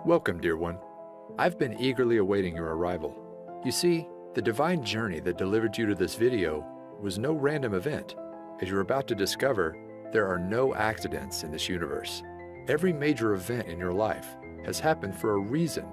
Welcome, dear one. I've been eagerly awaiting your arrival. You see, the divine journey that delivered you to this video was no random event. As you're about to discover, there are no accidents in this universe. Every major event in your life has happened for a reason,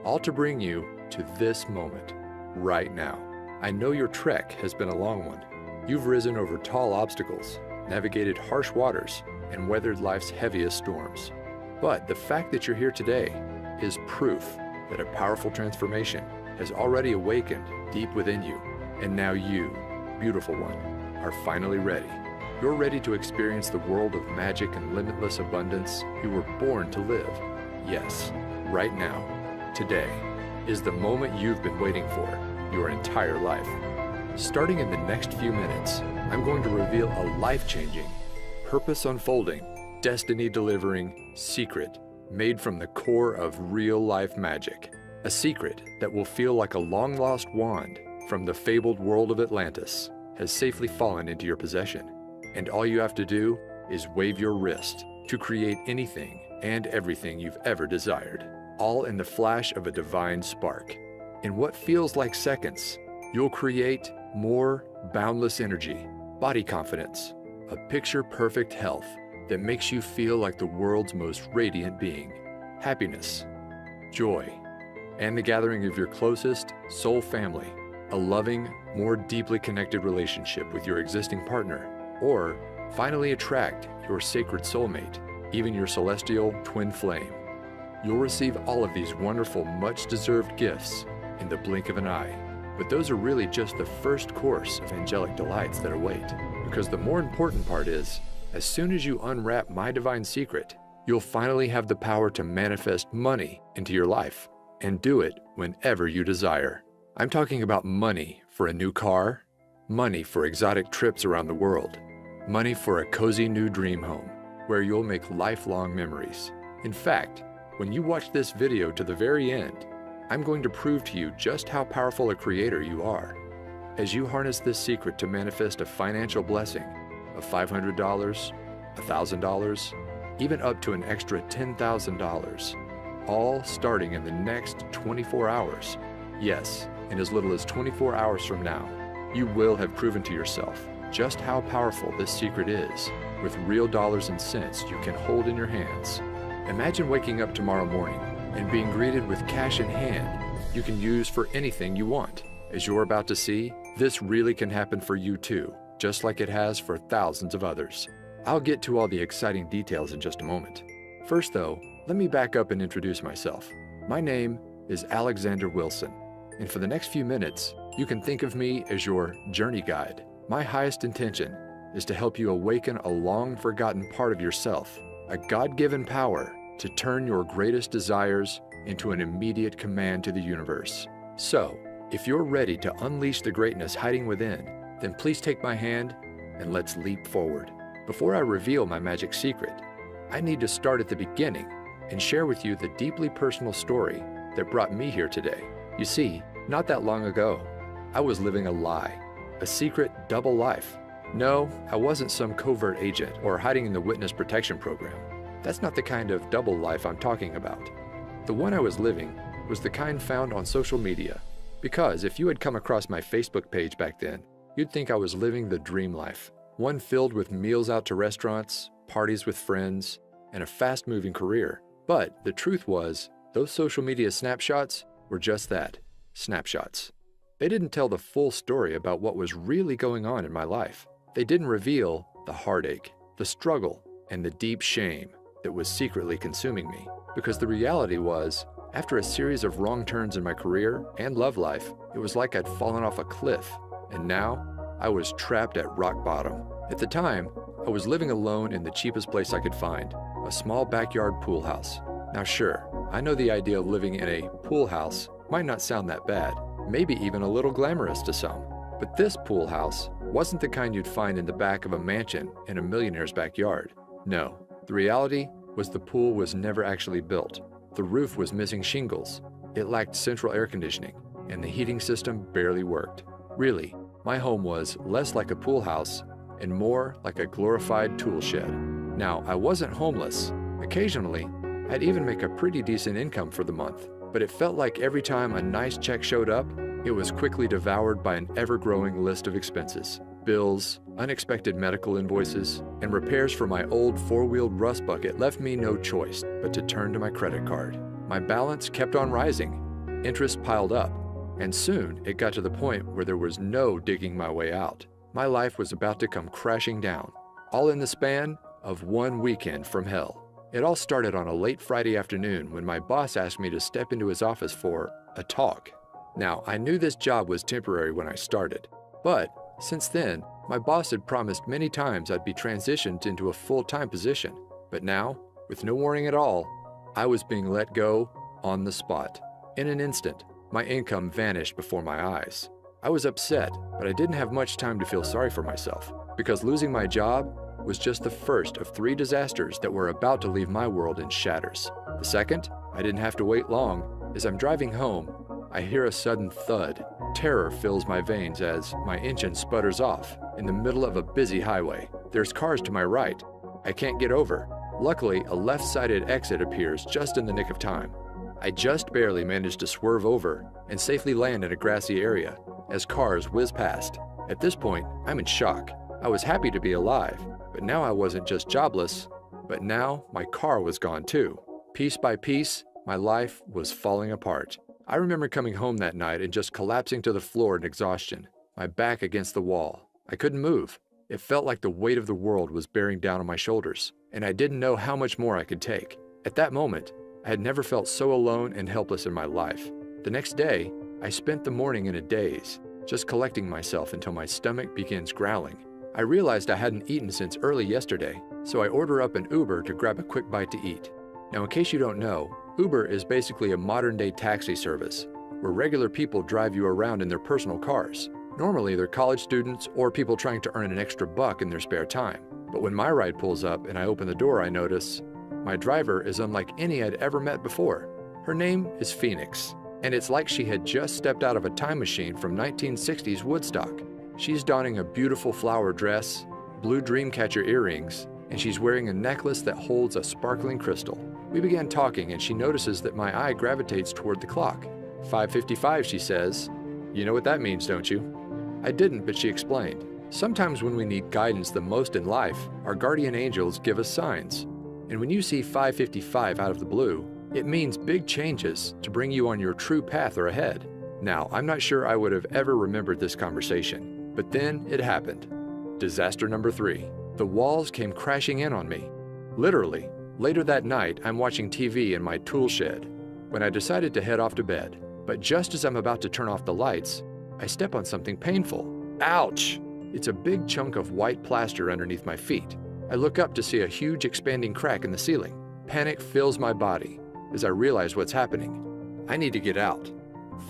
all to bring you to this moment, right now. I know your trek has been a long one. You've risen over tall obstacles, navigated harsh waters, and weathered life's heaviest storms. But the fact that you're here today is proof that a powerful transformation has already awakened deep within you. And now you, beautiful one, are finally ready. You're ready to experience the world of magic and limitless abundance you were born to live. Yes, right now, today, is the moment you've been waiting for your entire life. Starting in the next few minutes, I'm going to reveal a life-changing, purpose-unfolding, destiny-delivering secret made from the core of real-life magic. A secret that will feel like a long-lost wand from the fabled world of Atlantis has safely fallen into your possession. And all you have to do is wave your wrist to create anything and everything you've ever desired, all in the flash of a divine spark. In what feels like seconds, you'll create more boundless energy, body confidence, a picture-perfect health that makes you feel like the world's most radiant being, happiness, joy, and the gathering of your closest soul family, a loving, more deeply connected relationship with your existing partner, or finally attract your sacred soulmate, even your celestial twin flame. You'll receive all of these wonderful, much-deserved gifts in the blink of an eye. But those are really just the first course of angelic delights that await. Because the more important part is, as soon as you unwrap my divine secret, you'll finally have the power to manifest money into your life and do it whenever you desire. I'm talking about money for a new car, money for exotic trips around the world, money for a cozy new dream home where you'll make lifelong memories. In fact, when you watch this video to the very end, I'm going to prove to you just how powerful a creator you are. As you harness this secret to manifest a financial blessing of $500, $1,000, even up to an extra $10,000, all starting in the next 24 hours. Yes, in as little as 24 hours from now, you will have proven to yourself just how powerful this secret is with real dollars and cents you can hold in your hands. Imagine waking up tomorrow morning and being greeted with cash in hand you can use for anything you want. As you're about to see, this really can happen for you too, just like it has for thousands of others. I'll get to all the exciting details in just a moment. First though, let me back up and introduce myself. My name is Alexander Wilson, and for the next few minutes, you can think of me as your journey guide. My highest intention is to help you awaken a long-forgotten part of yourself, a God-given power to turn your greatest desires into an immediate command to the universe. So, if you're ready to unleash the greatness hiding within, then please take my hand and let's leap forward. Before I reveal my magic secret, I need to start at the beginning and share with you the deeply personal story that brought me here today. You see, not that long ago, I was living a lie, a secret double life. No, I wasn't some covert agent or hiding in the witness protection program. That's not the kind of double life I'm talking about. The one I was living was the kind found on social media. Because if you had come across my Facebook page back then, you'd think I was living the dream life. One filled with meals out to restaurants, parties with friends, and a fast-moving career. But the truth was, those social media snapshots were just that, snapshots. They didn't tell the full story about what was really going on in my life. They didn't reveal the heartache, the struggle, and the deep shame that was secretly consuming me. Because the reality was, after a series of wrong turns in my career and love life, it was like I'd fallen off a cliff, and now I was trapped at rock bottom. At the time, I was living alone in the cheapest place I could find, a small backyard pool house. Now sure, I know the idea of living in a pool house might not sound that bad, maybe even a little glamorous to some. But this pool house wasn't the kind you'd find in the back of a mansion in a millionaire's backyard. No, the reality was the pool was never actually built. The roof was missing shingles, it lacked central air conditioning, and the heating system barely worked. Really, my home was less like a pool house and more like a glorified tool shed. Now, I wasn't homeless. Occasionally, I'd even make a pretty decent income for the month, but it felt like every time a nice check showed up, it was quickly devoured by an ever-growing list of expenses. Bills, unexpected medical invoices, and repairs for my old four-wheeled rust bucket left me no choice but to turn to my credit card. My balance kept on rising, interest piled up, and soon it got to the point where there was no digging my way out. My life was about to come crashing down, all in the span of one weekend from hell. It all started on a late Friday afternoon when my boss asked me to step into his office for a talk. Now, I knew this job was temporary when I started, but since then, my boss had promised many times I'd be transitioned into a full-time position. But now, with no warning at all, I was being let go on the spot. In an instant, my income vanished before my eyes. I was upset, but I didn't have much time to feel sorry for myself, because losing my job was just the first of 3 disasters that were about to leave my world in shatters. The second, I didn't have to wait long. As I'm driving home, I hear a sudden thud. Terror fills my veins as my engine sputters off in the middle of a busy highway. There's cars to my right. I can't get over. Luckily, a left-sided exit appears just in the nick of time. I just barely managed to swerve over and safely land in a grassy area as cars whiz past. At this point, I'm in shock. I was happy to be alive, but now I wasn't just jobless, but now my car was gone too. Piece by piece, my life was falling apart. I remember coming home that night and just collapsing to the floor in exhaustion, my back against the wall. I couldn't move. It felt like the weight of the world was bearing down on my shoulders, and I didn't know how much more I could take. At that moment, I had never felt so alone and helpless in my life. The next day, I spent the morning in a daze, just collecting myself until my stomach begins growling. I realized I hadn't eaten since early yesterday, so I order up an Uber to grab a quick bite to eat. Now, in case you don't know, Uber is basically a modern-day taxi service where regular people drive you around in their personal cars. Normally, they're college students or people trying to earn an extra buck in their spare time. But when my ride pulls up and I open the door, I notice my driver is unlike any I'd ever met before. Her name is Phoenix, and it's like she had just stepped out of a time machine from 1960s Woodstock. She's donning a beautiful flower dress, blue dreamcatcher earrings, and she's wearing a necklace that holds a sparkling crystal. We began talking, and she notices that my eye gravitates toward the clock. 5:55, she says. You know what that means, don't you? I didn't, but she explained. Sometimes when we need guidance the most in life, our guardian angels give us signs. And when you see 5:55 out of the blue, it means big changes to bring you on your true path or ahead. Now, I'm not sure I would have ever remembered this conversation, but then it happened. Disaster number 3. The walls came crashing in on me. Literally. Later that night, I'm watching TV in my tool shed when I decided to head off to bed. But just as I'm about to turn off the lights, I step on something painful. Ouch! It's a big chunk of white plaster underneath my feet. I look up to see a huge expanding crack in the ceiling. Panic fills my body as I realize what's happening. I need to get out.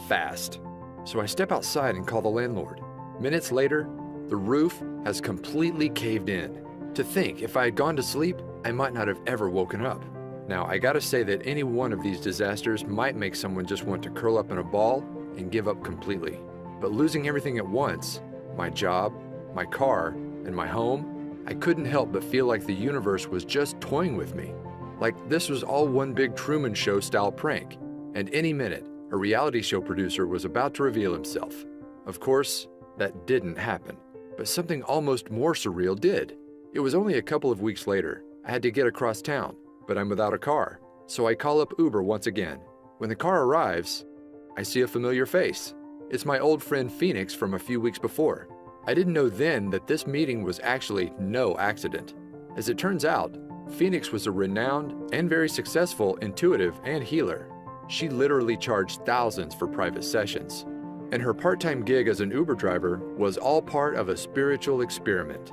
Fast. So I step outside and call the landlord. Minutes later, the roof has completely caved in. To think, if I had gone to sleep, I might not have ever woken up. Now, I gotta say that any one of these disasters might make someone just want to curl up in a ball and give up completely. But losing everything at once, my job, my car, and my home, I couldn't help but feel like the universe was just toying with me. Like this was all one big Truman Show style prank, and any minute, a reality show producer was about to reveal himself. Of course, that didn't happen, but something almost more surreal did. It was only a couple of weeks later. I had to get across town, but I'm without a car, so I call up Uber once again. When the car arrives, I see a familiar face. It's my old friend Phoenix from a few weeks before. I didn't know then that this meeting was actually no accident. As it turns out, Phoenix was a renowned and very successful intuitive and healer. She literally charged thousands for private sessions. And her part-time gig as an Uber driver was all part of a spiritual experiment.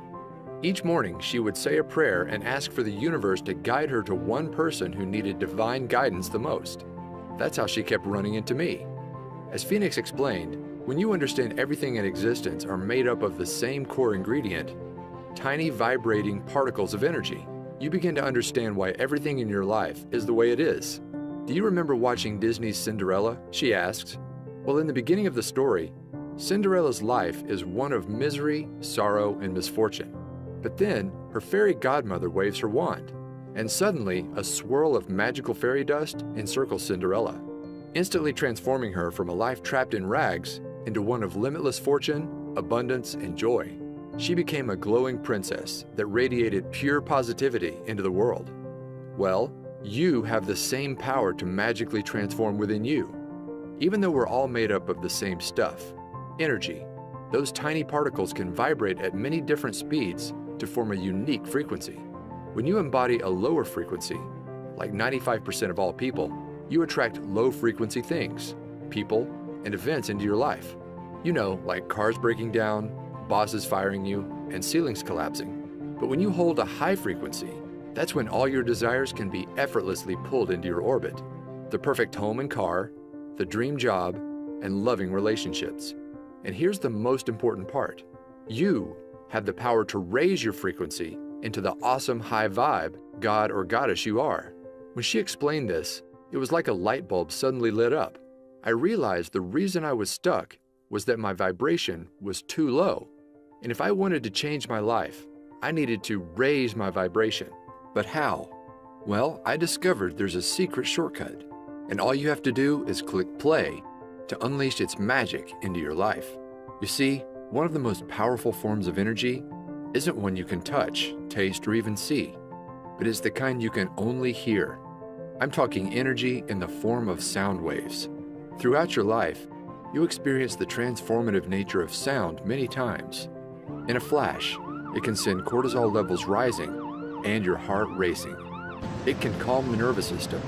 Each morning, she would say a prayer and ask for the universe to guide her to one person who needed divine guidance the most. That's how she kept running into me. As Phoenix explained, when you understand everything in existence are made up of the same core ingredient, tiny vibrating particles of energy, you begin to understand why everything in your life is the way it is. Do you remember watching Disney's Cinderella? She asks. Well, in the beginning of the story, Cinderella's life is one of misery, sorrow, and misfortune. But then, her fairy godmother waves her wand, And suddenly, a swirl of magical fairy dust encircles Cinderella, instantly transforming her from a life trapped in rags into one of limitless fortune, abundance, and joy. She became a glowing princess that radiated pure positivity into the world. Well, you have the same power to magically transform within you. Even though we're all made up of the same stuff, energy, those tiny particles can vibrate at many different speeds to form a unique frequency. When you embody a lower frequency, like 95% of all people, you attract low-frequency things, people, and events into your life. You know, like cars breaking down, bosses firing you, and ceilings collapsing. But when you hold a high frequency, that's when all your desires can be effortlessly pulled into your orbit. The perfect home and car, the dream job, and loving relationships. And here's the most important part. You have the power to raise your frequency into the awesome high vibe god or goddess you are. When she explained this, it was like a light bulb suddenly lit up. I realized the reason I was stuck was that my vibration was too low. And if I wanted to change my life, I needed to raise my vibration. But how? Well, I discovered there's a secret shortcut. And all you have to do is click play to unleash its magic into your life. You see, one of the most powerful forms of energy isn't one you can touch, taste, or even see, but is the kind you can only hear. I'm talking energy in the form of sound waves. Throughout your life, you experience the transformative nature of sound many times. In a flash, it can send cortisol levels rising and your heart racing. It can calm the nervous system,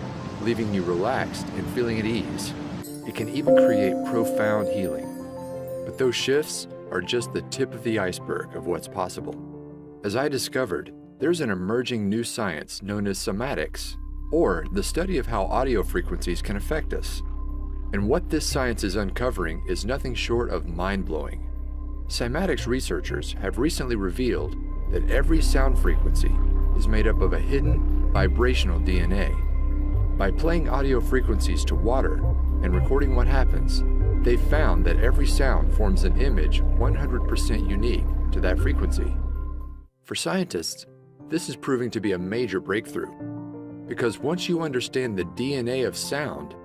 leaving you relaxed and feeling at ease. It can even create profound healing. But those shifts are just the tip of the iceberg of what's possible. As I discovered, there's an emerging new science known as somatics, or the study of how audio frequencies can affect us. And what this science is uncovering is nothing short of mind-blowing. Cymatics researchers have recently revealed that every sound frequency is made up of a hidden vibrational DNA. By playing audio frequencies to water and recording what happens, they found that every sound forms an image 100% unique to that frequency. For scientists, this is proving to be a major breakthrough, because once you understand the DNA of sound,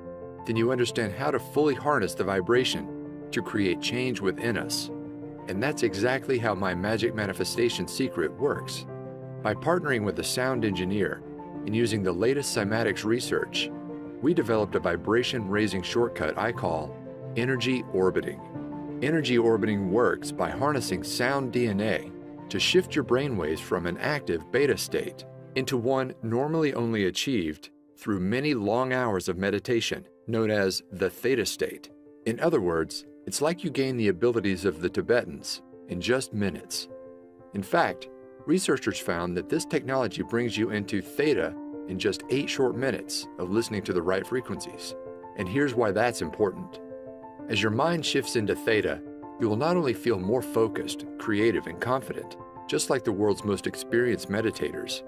then you understand how to fully harness the vibration to create change within us. And that's exactly how my magic manifestation secret works. By partnering with a sound engineer and using the latest cymatics research, we developed a vibration-raising shortcut I call energy orbiting. Energy orbiting works by harnessing sound DNA to shift your brainwaves from an active beta state into one normally only achieved through many long hours of meditation, known as the theta state. In other words, it's like you gain the abilities of the Tibetans in just minutes. In fact, researchers found that this technology brings you into theta in just 8 short minutes of listening to the right frequencies. And here's why that's important. As your mind shifts into theta, you will not only feel more focused, creative, and confident, just like the world's most experienced meditators,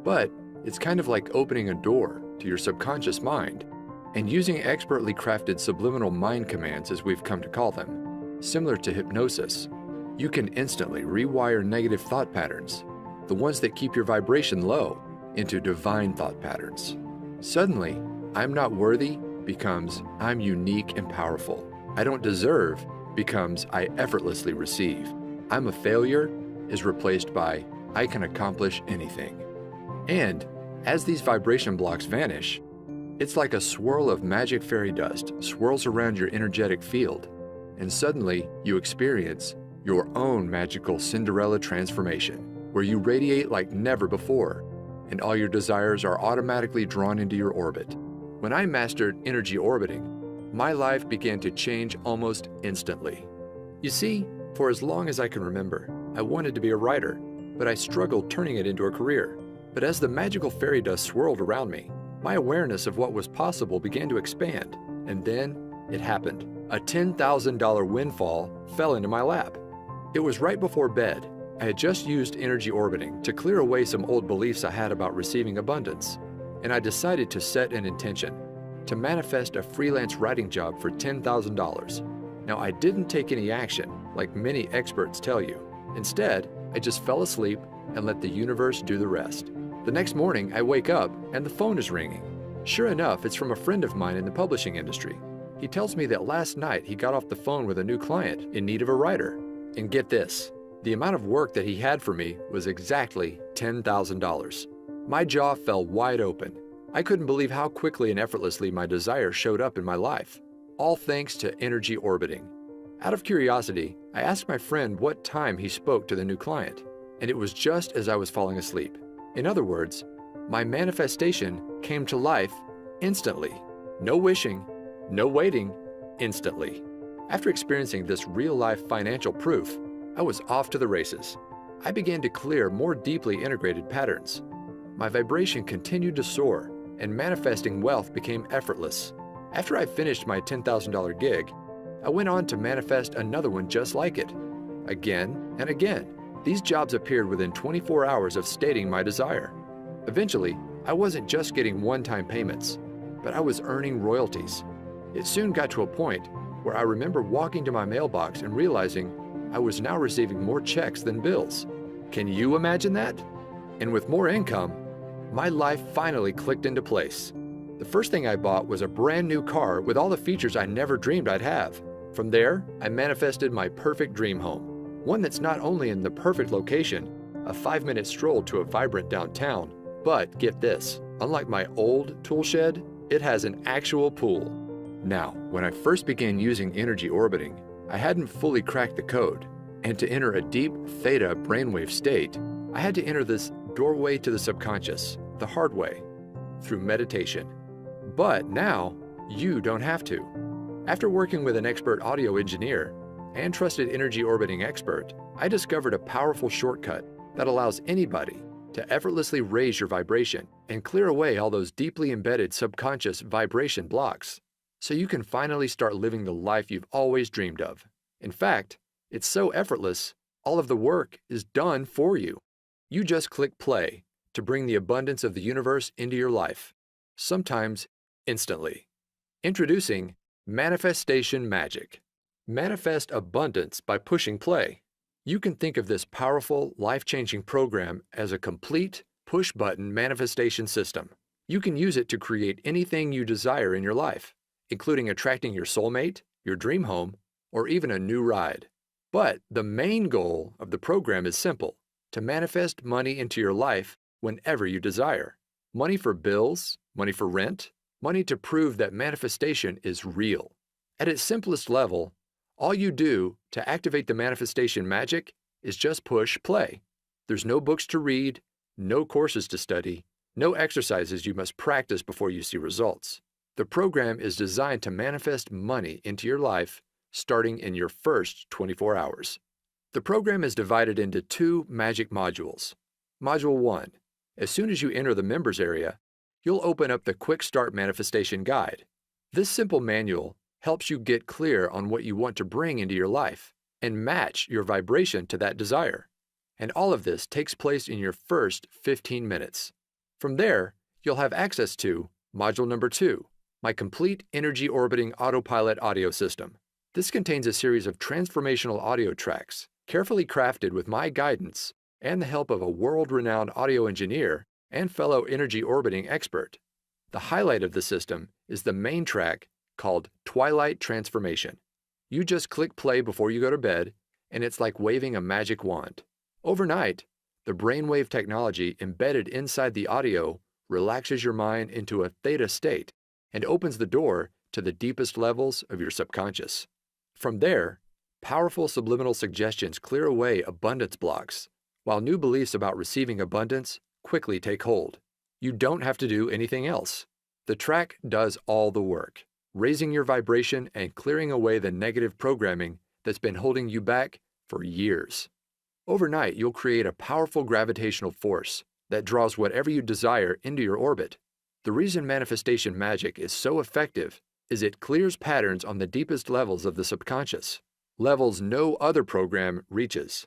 but it's kind of like opening a door to your subconscious mind and using expertly crafted subliminal mind commands, as we've come to call them. Similar to hypnosis, you can instantly rewire negative thought patterns, the ones that keep your vibration low, into divine thought patterns. Suddenly, I'm not worthy becomes I'm unique and powerful. I don't deserve becomes I effortlessly receive. I'm a failure is replaced by I can accomplish anything. And as these vibration blocks vanish, it's like a swirl of magic fairy dust swirls around your energetic field, and suddenly you experience your own magical Cinderella transformation, where you radiate like never before, and all your desires are automatically drawn into your orbit. When I mastered energy orbiting, my life began to change almost instantly. You see, for as long as I can remember, I wanted to be a writer, but I struggled turning it into a career. But as the magical fairy dust swirled around me, my awareness of what was possible began to expand, and then it happened. A $10,000 windfall fell into my lap. It was right before bed. I had just used energy orbiting to clear away some old beliefs I had about receiving abundance, and I decided to set an intention to manifest a freelance writing job for $10,000. Now, I didn't take any action like many experts tell you. Instead, I just fell asleep and let the universe do the rest. The next morning, I wake up and the phone is ringing. Sure enough, it's from a friend of mine in the publishing industry. He tells me that last night he got off the phone with a new client in need of a writer. And get this, the amount of work that he had for me was exactly $10,000. My jaw fell wide open. I couldn't believe how quickly and effortlessly my desire showed up in my life, all thanks to energy orbiting. Out of curiosity, I asked my friend what time he spoke to the new client, and it was just as I was falling asleep. In other words, my manifestation came to life instantly. No wishing, no waiting, instantly. After experiencing this real-life financial proof, I was off to the races. I began to clear more deeply integrated patterns. My vibration continued to soar, and manifesting wealth became effortless. After I finished my $10,000 gig, I went on to manifest another one just like it. Again and again, these jobs appeared within 24 hours of stating my desire. Eventually, I wasn't just getting one-time payments, but I was earning royalties. It soon got to a point where I remember walking to my mailbox and realizing I was now receiving more checks than bills. Can you imagine that? And with more income, my life finally clicked into place. The first thing I bought was a brand new car with all the features I never dreamed I'd have. From there, I manifested my perfect dream home, one that's not only in the perfect location, a 5-minute stroll to a vibrant downtown, but get this, unlike my old tool shed, it has an actual pool. Now, when I first began using energy orbiting, I hadn't fully cracked the code, and to enter a deep theta brainwave state, I had to enter this doorway to the subconscious, the hard way, through meditation. But now, you don't have to. After working with an expert audio engineer and trusted energy orbiting expert, I discovered a powerful shortcut that allows anybody to effortlessly raise your vibration and clear away all those deeply embedded subconscious vibration blocks, so you can finally start living the life you've always dreamed of. In fact, it's so effortless, all of the work is done for you. You just click play to bring the abundance of the universe into your life, sometimes instantly. Introducing Manifestation Magic. Manifest abundance by pushing play. You can think of this powerful, life-changing program as a complete push-button manifestation system. You can use it to create anything you desire in your life, including attracting your soulmate, your dream home, or even a new ride. But the main goal of the program is simple: to manifest money into your life whenever you desire. Money for bills, money for rent, money to prove that manifestation is real. At its simplest level, all you do to activate the manifestation magic is just push play. There's no books to read, no courses to study, no exercises you must practice before you see results. The program is designed to manifest money into your life starting in your first 24 hours. The program is divided into 2 magic modules. Module 1. As soon as you enter the members area, you'll open up the Quick Start Manifestation Guide. This simple manual helps you get clear on what you want to bring into your life and match your vibration to that desire. And all of this takes place in your first 15 minutes. From there, you'll have access to Module number 2, my complete energy orbiting autopilot audio system. This contains a series of transformational audio tracks, carefully crafted with my guidance and the help of a world-renowned audio engineer and fellow energy orbiting expert. The highlight of the system is the main track called Twilight Transformation. You just click play before you go to bed, and it's like waving a magic wand. Overnight, the brainwave technology embedded inside the audio relaxes your mind into a theta state and opens the door to the deepest levels of your subconscious. From there, powerful subliminal suggestions clear away abundance blocks, while new beliefs about receiving abundance quickly take hold. You don't have to do anything else. The track does all the work, raising your vibration and clearing away the negative programming that's been holding you back for years. Overnight, you'll create a powerful gravitational force that draws whatever you desire into your orbit. The reason manifestation magic is so effective is it clears patterns on the deepest levels of the subconscious, levels no other program reaches.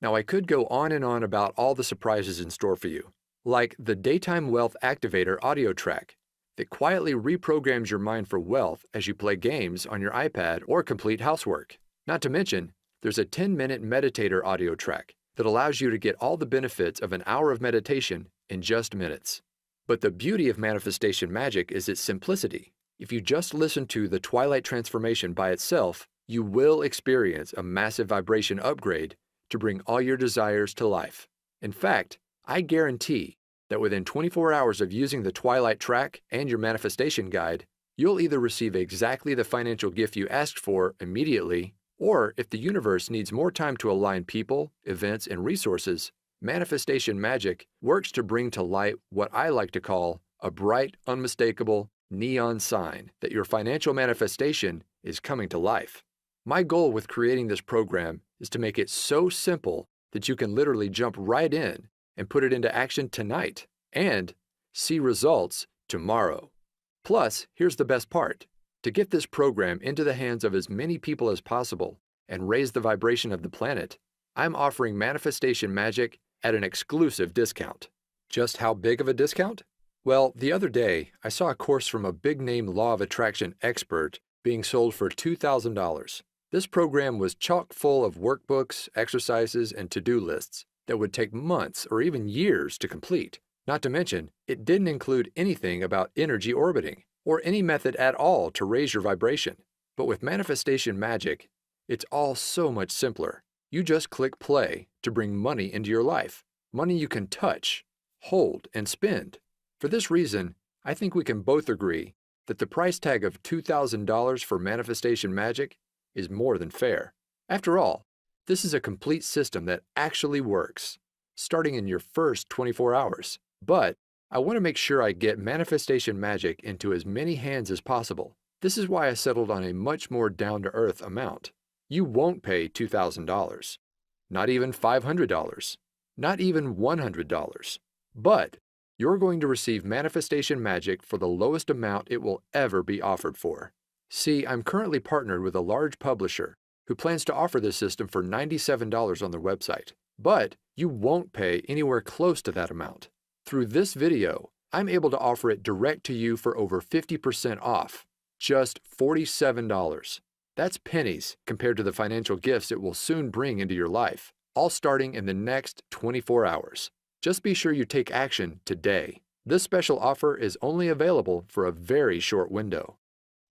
Now, I could go on and on about all the surprises in store for you, like the Daytime Wealth Activator audio track that quietly reprograms your mind for wealth as you play games on your iPad or complete housework. Not to mention, there's a 10-minute meditator audio track that allows you to get all the benefits of an hour of meditation in just minutes. But the beauty of manifestation magic is its simplicity. If you just listen to the Twilight transformation by itself, you will experience a massive vibration upgrade to bring all your desires to life. In fact, I guarantee that within 24 hours of using the Twilight track and your manifestation guide, you'll either receive exactly the financial gift you asked for immediately, or if the universe needs more time to align people, events, and resources, manifestation magic works to bring to light what I like to call a bright, unmistakable, neon sign that your financial manifestation is coming to life. My goal with creating this program is to make it so simple that you can literally jump right in and put it into action tonight and see results tomorrow. Plus, here's the best part. To get this program into the hands of as many people as possible and raise the vibration of the planet, I'm offering manifestation magic at an exclusive discount. Just how big of a discount? Well, the other day, I saw a course from a big-name law of attraction expert being sold for $2,000. This program was chock full of workbooks, exercises, and to-do lists that would take months or even years to complete. Not to mention, it didn't include anything about energy orbiting or any method at all to raise your vibration. But with manifestation magic, it's all so much simpler. You just click play to bring money into your life, money you can touch, hold, and spend. For this reason, I think we can both agree that the price tag of $2,000 for manifestation magic is more than fair. After all, this is a complete system that actually works, starting in your first 24 hours. But I want to make sure I get manifestation magic into as many hands as possible. This is why I settled on a much more down-to-earth amount. You won't pay $2,000, not even $500, not even $100. But you're going to receive manifestation magic for the lowest amount it will ever be offered for. See, I'm currently partnered with a large publisher who plans to offer this system for $97 on their website. But you won't pay anywhere close to that amount. Through this video, I'm able to offer it direct to you for over 50% off, just $47. That's pennies compared to the financial gifts it will soon bring into your life, all starting in the next 24 hours. Just be sure you take action today. This special offer is only available for a very short window.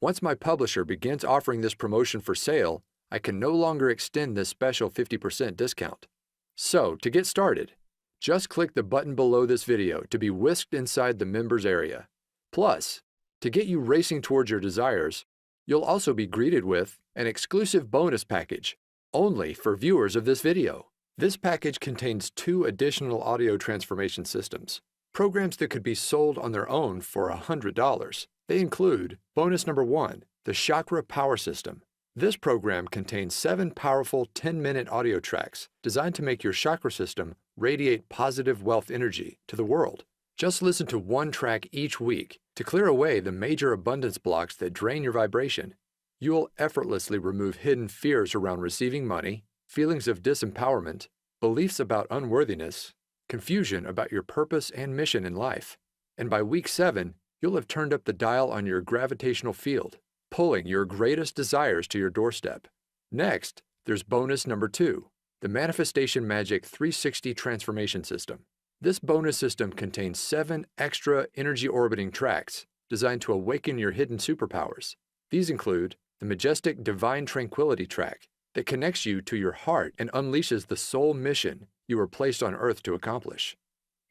Once my publisher begins offering this promotion for sale, I can no longer extend this special 50% discount. So, to get started, just click the button below this video to be whisked inside the members area. Plus, to get you racing towards your desires, you'll also be greeted with an exclusive bonus package, only for viewers of this video. This package contains 2 additional audio transformation systems, programs that could be sold on their own for $100. They include bonus number 1, the Chakra Power System. This program contains 7 powerful 10-minute audio tracks designed to make your chakra system radiate positive wealth energy to the world. Just listen to one track each week to clear away the major abundance blocks that drain your vibration. You'll effortlessly remove hidden fears around receiving money, feelings of disempowerment, beliefs about unworthiness, confusion about your purpose and mission in life. And by week 7, you'll have turned up the dial on your gravitational field, pulling your greatest desires to your doorstep. Next, there's bonus number 2, the Manifestation Magic 360 Transformation System. This bonus system contains 7 extra energy orbiting tracks designed to awaken your hidden superpowers. These include the Majestic Divine Tranquility track that connects you to your heart and unleashes the soul mission you were placed on Earth to accomplish.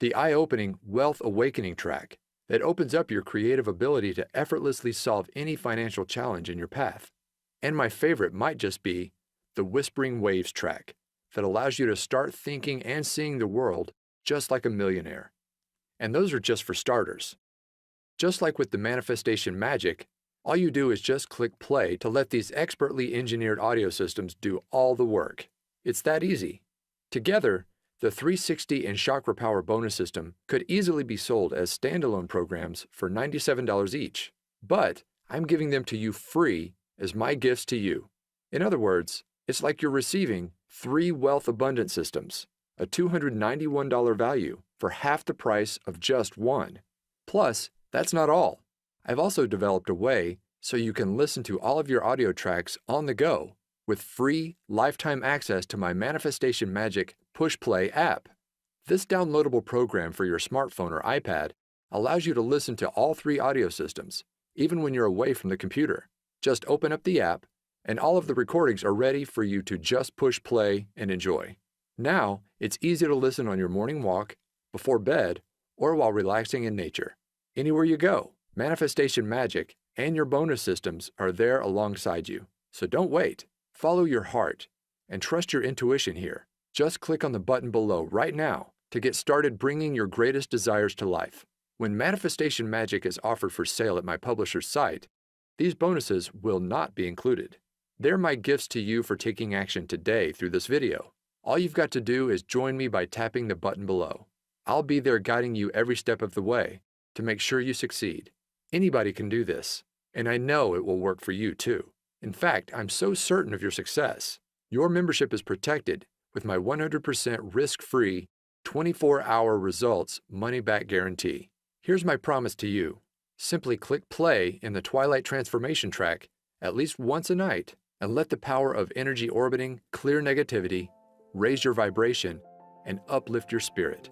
The eye-opening Wealth Awakening track that opens up your creative ability to effortlessly solve any financial challenge in your path. And my favorite might just be the Whispering Waves track that allows you to start thinking and seeing the world just like a millionaire. And those are just for starters. Just like with the manifestation magic, all you do is just click play to let these expertly engineered audio systems do all the work. It's that easy. Together, the 360 and Chakra Power bonus system could easily be sold as standalone programs for $97 each, but I'm giving them to you free as my gifts to you. In other words, it's like you're receiving 3 wealth abundance systems, a $291 value for half the price of just one. Plus, that's not all. I've also developed a way so you can listen to all of your audio tracks on the go with free lifetime access to my Manifestation Magic Push Play app. This downloadable program for your smartphone or iPad allows you to listen to all three audio systems, even when you're away from the computer. Just open up the app, and all of the recordings are ready for you to just push play and enjoy. Now, it's easy to listen on your morning walk, before bed, or while relaxing in nature. Anywhere you go, Manifestation Magic and your bonus systems are there alongside you. So don't wait. Follow your heart and trust your intuition here. Just click on the button below right now to get started bringing your greatest desires to life. When Manifestation Magic is offered for sale at my publisher's site, these bonuses will not be included. They're my gifts to you for taking action today through this video. All you've got to do is join me by tapping the button below. I'll be there guiding you every step of the way to make sure you succeed. Anybody can do this, and I know it will work for you too. In fact, I'm so certain of your success. Your membership is protected with my 100% risk-free, 24-hour results money-back guarantee. Here's my promise to you. Simply click play in the Twilight Transformation track at least once a night and let the power of energy orbiting clear negativity, raise your vibration, and uplift your spirit.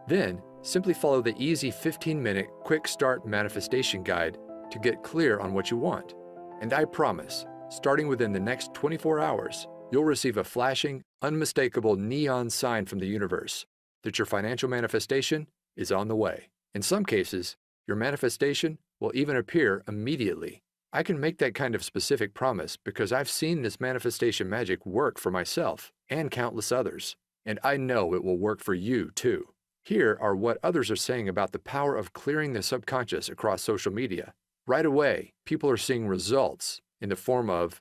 Then, simply follow the easy 15-minute quick start manifestation guide to get clear on what you want. And I promise, starting within the next 24 hours, you'll receive a flashing, unmistakable neon sign from the universe that your financial manifestation is on the way. In some cases, your manifestation will even appear immediately. I can make that kind of specific promise because I've seen this manifestation magic work for myself and countless others, and I know it will work for you too. Here are what others are saying about the power of clearing the subconscious across social media. Right away, people are seeing results in the form of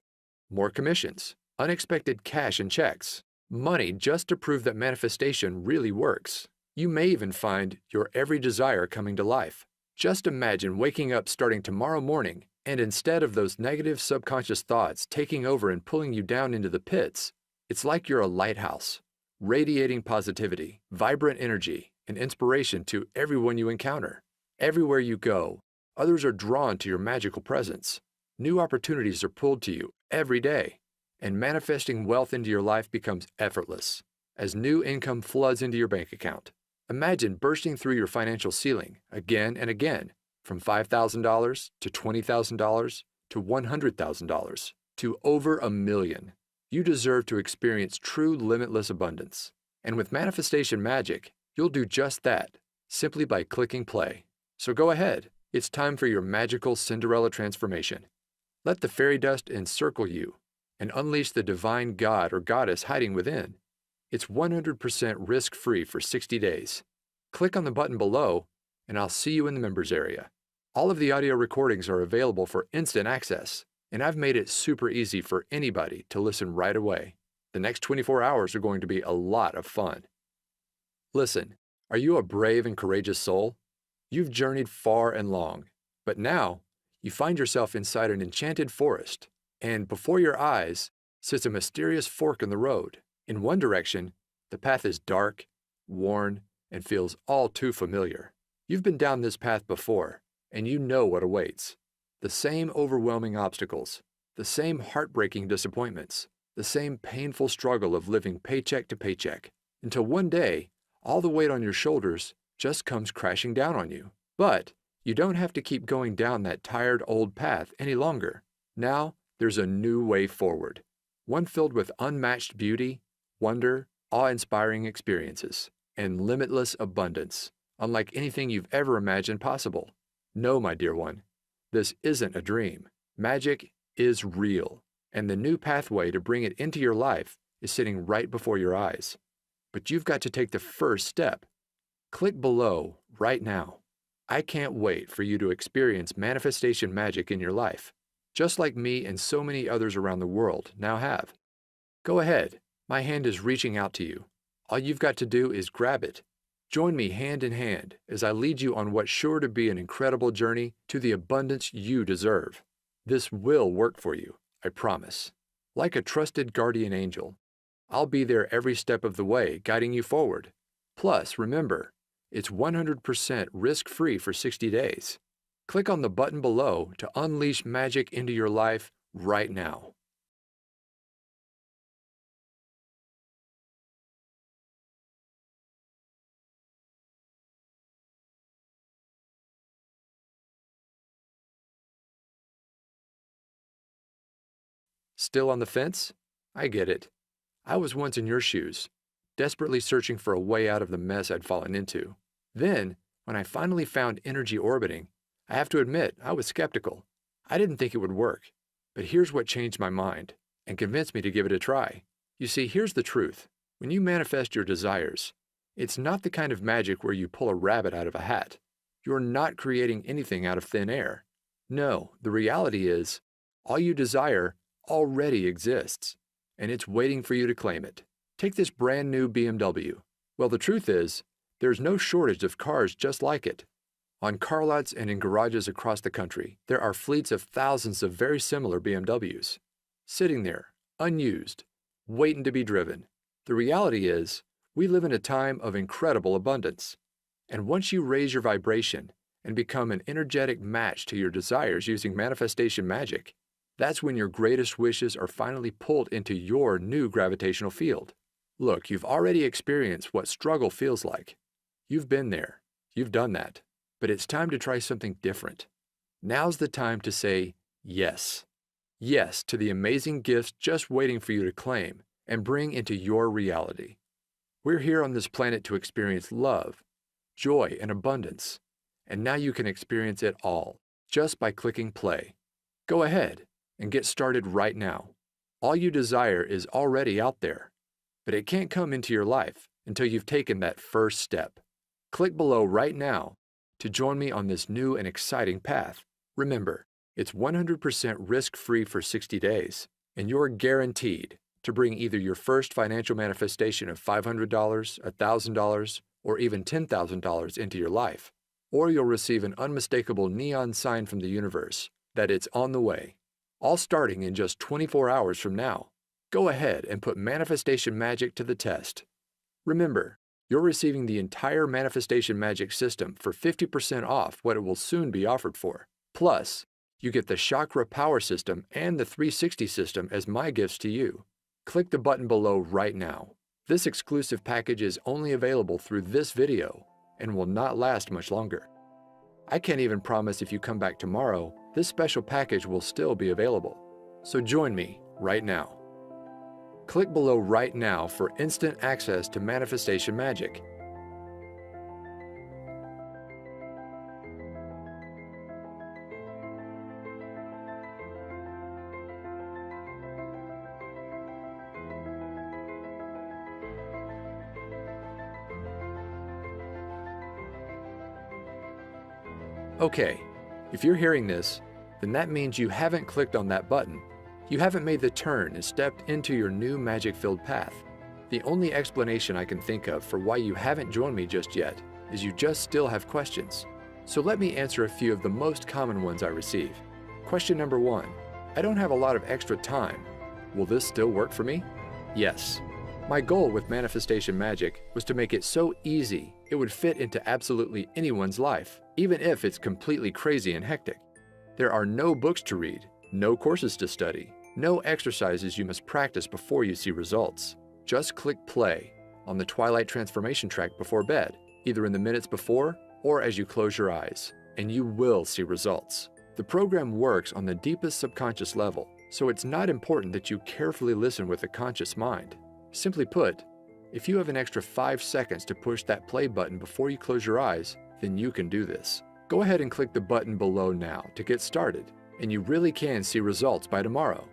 more commissions, unexpected cash and checks, money just to prove that manifestation really works. You may even find your every desire coming to life. Just imagine waking up starting tomorrow morning, and instead of those negative subconscious thoughts taking over and pulling you down into the pits, it's like you're a lighthouse, radiating positivity, vibrant energy, and inspiration to everyone you encounter. Everywhere you go, others are drawn to your magical presence. New opportunities are pulled to you every day, and manifesting wealth into your life becomes effortless as new income floods into your bank account. Imagine bursting through your financial ceiling again and again, from $5,000 to $20,000 to $100,000 to over $1 million. You deserve to experience true limitless abundance. And with Manifestation Magic, you'll do just that, simply by clicking play. So go ahead, it's time for your magical Cinderella transformation. Let the fairy dust encircle you and unleash the divine god or goddess hiding within. It's 100% risk-free for 60 days. Click on the button below, and I'll see you in the members area. All of the audio recordings are available for instant access, and I've made it super easy for anybody to listen right away. The next 24 hours are going to be a lot of fun. Listen, are you a brave and courageous soul? You've journeyed far and long, but now you find yourself inside an enchanted forest, and before your eyes sits a mysterious fork in the road. In one direction, the path is dark, worn, and feels all too familiar. You've been down this path before, and you know what awaits. The same overwhelming obstacles, the same heartbreaking disappointments, the same painful struggle of living paycheck to paycheck, until one day, all the weight on your shoulders just comes crashing down on you. But you don't have to keep going down that tired old path any longer. Now, there's a new way forward, one filled with unmatched beauty, wonder, awe-inspiring experiences, and limitless abundance, unlike anything you've ever imagined possible. No, my dear one, this isn't a dream. Magic is real, and the new pathway to bring it into your life is sitting right before your eyes. But you've got to take the first step. Click below right now. I can't wait for you to experience manifestation magic in your life, just like me and so many others around the world now have. Go ahead. My hand is reaching out to you. All you've got to do is grab it. Join me hand in hand as I lead you on what's sure to be an incredible journey to the abundance you deserve. This will work for you, I promise. Like a trusted guardian angel, I'll be there every step of the way, guiding you forward. Plus, remember, it's 100% risk-free for 60 days. Click on the button below to unleash magic into your life right now. Still on the fence? I get it. I was once in your shoes, desperately searching for a way out of the mess I'd fallen into. Then, when I finally found energy orbiting, I have to admit I was skeptical. I didn't think it would work. But here's what changed my mind and convinced me to give it a try. You see, here's the truth. When you manifest your desires, it's not the kind of magic where you pull a rabbit out of a hat. You're not creating anything out of thin air. No, the reality is, all you desire already exists, and it's waiting for you to claim it. Take this brand new BMW. Well, the truth is, there's no shortage of cars just like it. On car lots and in garages across the country, there are fleets of thousands of very similar BMWs, sitting there, unused, waiting to be driven. The reality is, we live in a time of incredible abundance. And once you raise your vibration and become an energetic match to your desires using manifestation magic, that's when your greatest wishes are finally pulled into your new gravitational field. Look, you've already experienced what struggle feels like. You've been there. You've done that. But it's time to try something different. Now's the time to say yes. Yes to the amazing gifts just waiting for you to claim and bring into your reality. We're here on this planet to experience love, joy, and abundance. And now you can experience it all just by clicking play. Go ahead and get started right now. All you desire is already out there, but it can't come into your life until you've taken that first step. Click below right now to join me on this new and exciting path. Remember, it's 100% risk-free for 60 days, and you're guaranteed to bring either your first financial manifestation of $500, $1,000, or even $10,000 into your life, or you'll receive an unmistakable neon sign from the universe that it's on the way, all starting in just 24 hours from now. Go ahead and put manifestation magic to the test. Remember, you're receiving the entire manifestation magic system for 50% off what it will soon be offered for. Plus, you get the chakra power system and the 360 system as my gifts to you. Click the button below right now. This exclusive package is only available through this video and will not last much longer. I can't even promise if you come back tomorrow, this special package will still be available. So join me right now. Click below right now for instant access to manifestation magic. Okay, if you're hearing this, then that means you haven't clicked on that button. You haven't made the turn and stepped into your new magic-filled path. The only explanation I can think of for why you haven't joined me just yet is you just still have questions. So let me answer a few of the most common ones I receive. Question number 1. I don't have a lot of extra time. Will this still work for me? Yes. My goal with manifestation magic was to make it so easy it would fit into absolutely anyone's life, even if it's completely crazy and hectic. There are no books to read, no courses to study, no exercises you must practice before you see results. Just click play on the Twilight Transformation track before bed, either in the minutes before or as you close your eyes, and you will see results. The program works on the deepest subconscious level, so it's not important that you carefully listen with a conscious mind. Simply put, if you have an extra 5 seconds to push that play button before you close your eyes, then you can do this. Go ahead and click the button below now to get started, and you really can see results by tomorrow.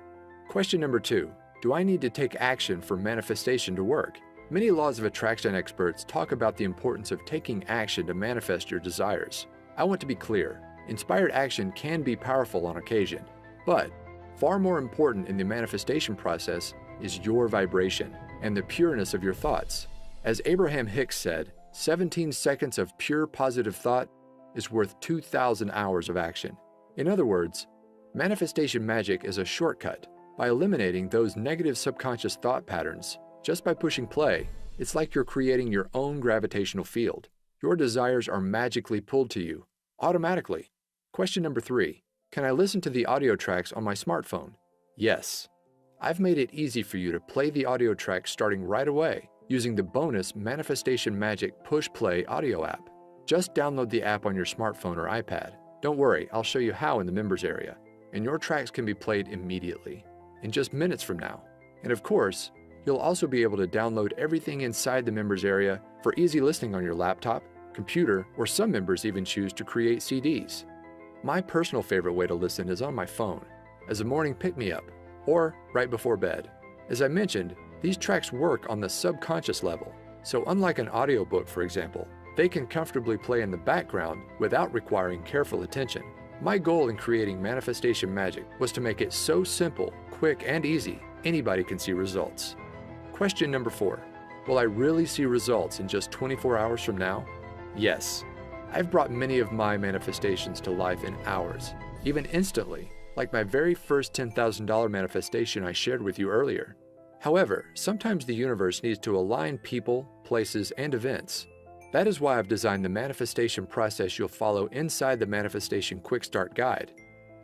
Question number 2. Do I need to take action for manifestation to work? Many laws of attraction experts talk about the importance of taking action to manifest your desires. I want to be clear, inspired action can be powerful on occasion, but far more important in the manifestation process is your vibration and the pureness of your thoughts. As Abraham Hicks said, 17 seconds of pure positive thought is worth 2,000 hours of action. In other words, manifestation magic is a shortcut. By eliminating those negative subconscious thought patterns, just by pushing play, it's like you're creating your own gravitational field. Your desires are magically pulled to you, automatically. Question number 3. Can I listen to the audio tracks on my smartphone? Yes. I've made it easy for you to play the audio tracks starting right away using the bonus Manifestation Magic Push Play audio app. Just download the app on your smartphone or iPad. Don't worry, I'll show you how in the members area, and your tracks can be played immediately. in just minutes from now. And of course, you'll also be able to download everything inside the members area for easy listening on your laptop, computer, or some members even choose to create CDs. My personal favorite way to listen is on my phone, as a morning pick-me-up, or right before bed. As I mentioned, these tracks work on the subconscious level, so unlike an audiobook, for example, they can comfortably play in the background without requiring careful attention. My goal in creating Manifestation Magic was to make it so simple, quick, and easy, anybody can see results. Question number 4. Will I really see results in just 24 hours from now? Yes. I've brought many of my manifestations to life in hours, even instantly, like my very first $10,000 manifestation I shared with you earlier. However, sometimes the universe needs to align people, places, and events. That is why I've designed the manifestation process you'll follow inside the Manifestation Quick Start Guide,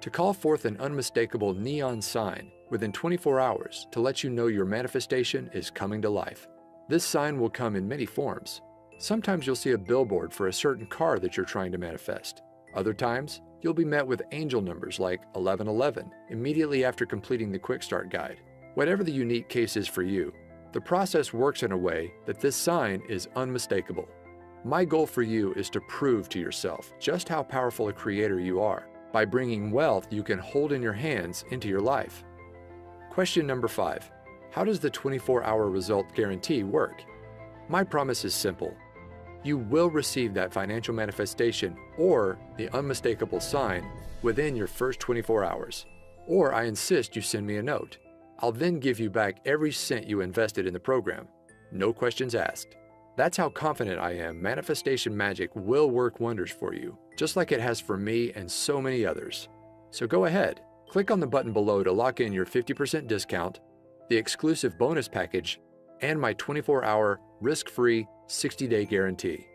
to call forth an unmistakable neon sign within 24 hours to let you know your manifestation is coming to life. This sign will come in many forms. Sometimes you'll see a billboard for a certain car that you're trying to manifest. Other times, you'll be met with angel numbers like 1111 immediately after completing the Quick Start Guide. Whatever the unique case is for you, the process works in a way that this sign is unmistakable. My goal for you is to prove to yourself just how powerful a creator you are by bringing wealth you can hold in your hands into your life. Question number 5. How does the 24-hour result guarantee work? My promise is simple. You will receive that financial manifestation or the unmistakable sign within your first 24 hours. Or I insist you send me a note. I'll then give you back every cent you invested in the program. No questions asked. That's how confident I am Manifestation Magic will work wonders for you, just like it has for me and so many others. So go ahead, click on the button below to lock in your 50% discount, the exclusive bonus package, and my 24-hour risk-free 60-day guarantee.